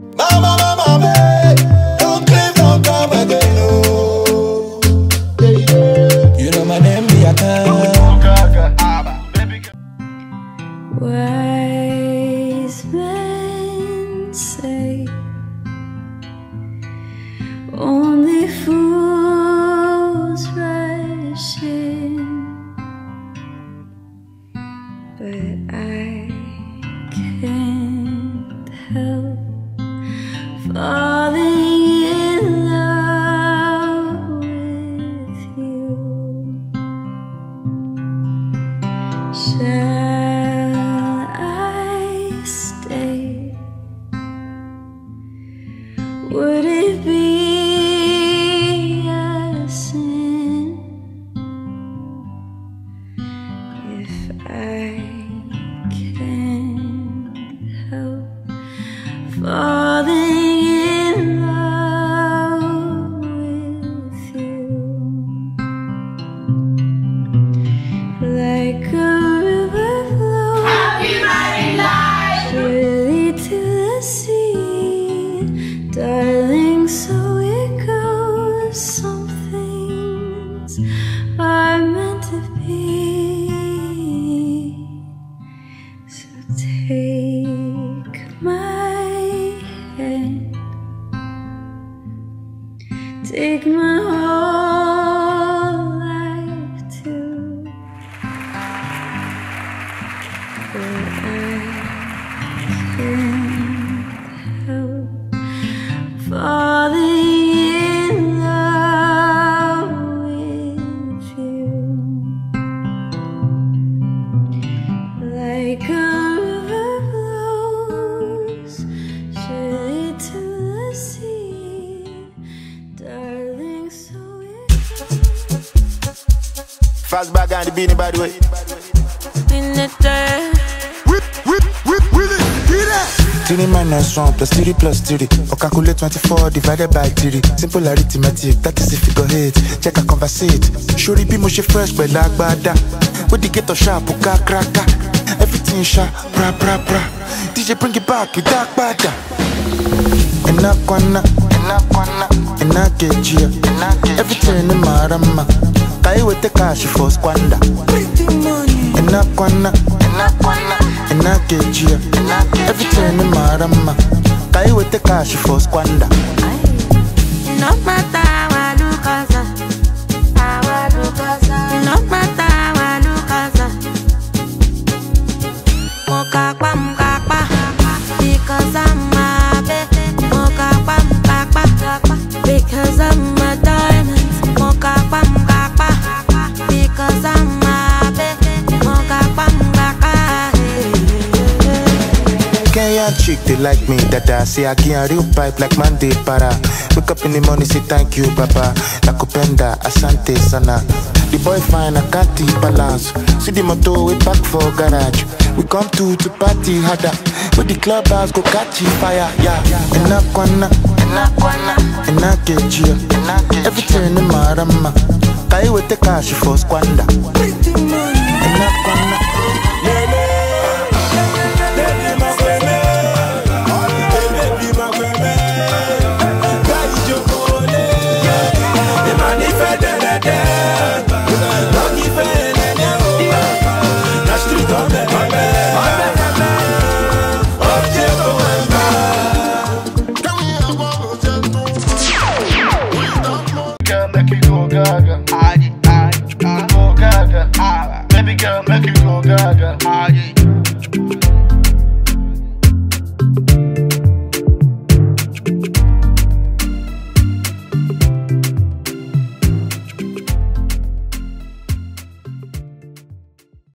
Mama, mama, babe, don't claim, don't come again, oh. You know my name, be a Wise men say only fools rush in, but I can't help falling in love with you. Shall I stay? Would it be a sin if I can't help falling in love with you? Like a river flows surely to the sea, darling, so it goes. Some things are meant to be. So take my hand, take my whole life too, but I can't help falling in love with you. Like a river flows surely to the sea, darling, so it Fast back on the beanie, by the way. in the dirt. Three minus 1 plus 3 plus 3. Or calculate 24 divided by 3. Simple arithmetic, that is if you go hit. Check a conversate. Shuri be mushy fresh, but like bada. With the ghetto sharp, uka kraka. Everything sharp, bra bra bra. DJ bring it back, you dark bada. Enakwana, enakegia. Everything in my rama. Kai with the cash for squander. Enakwana, enakegia. Everything in my rama. Kai with the cash for squander. No matter what you cause, no matter what you cause, mukakwa, because I'm a baby, mukakwa, because I'm a diamond, mukakwa, because I'm a baby, mukakwa. Kenyan chick, they like me, dada. Say I get a real pipe like Monday para. Wake up in the morning, say thank you, papa. Nakupenda, asante sana. The boy fine, I can't balance. See the motor, we back for garage. We come to party harder. With the clubhouse, go catch fire, yeah. Enakwana, enakegia. Everything in my rama. Kai with the cash for squander. Enakwana. Make you go gaga.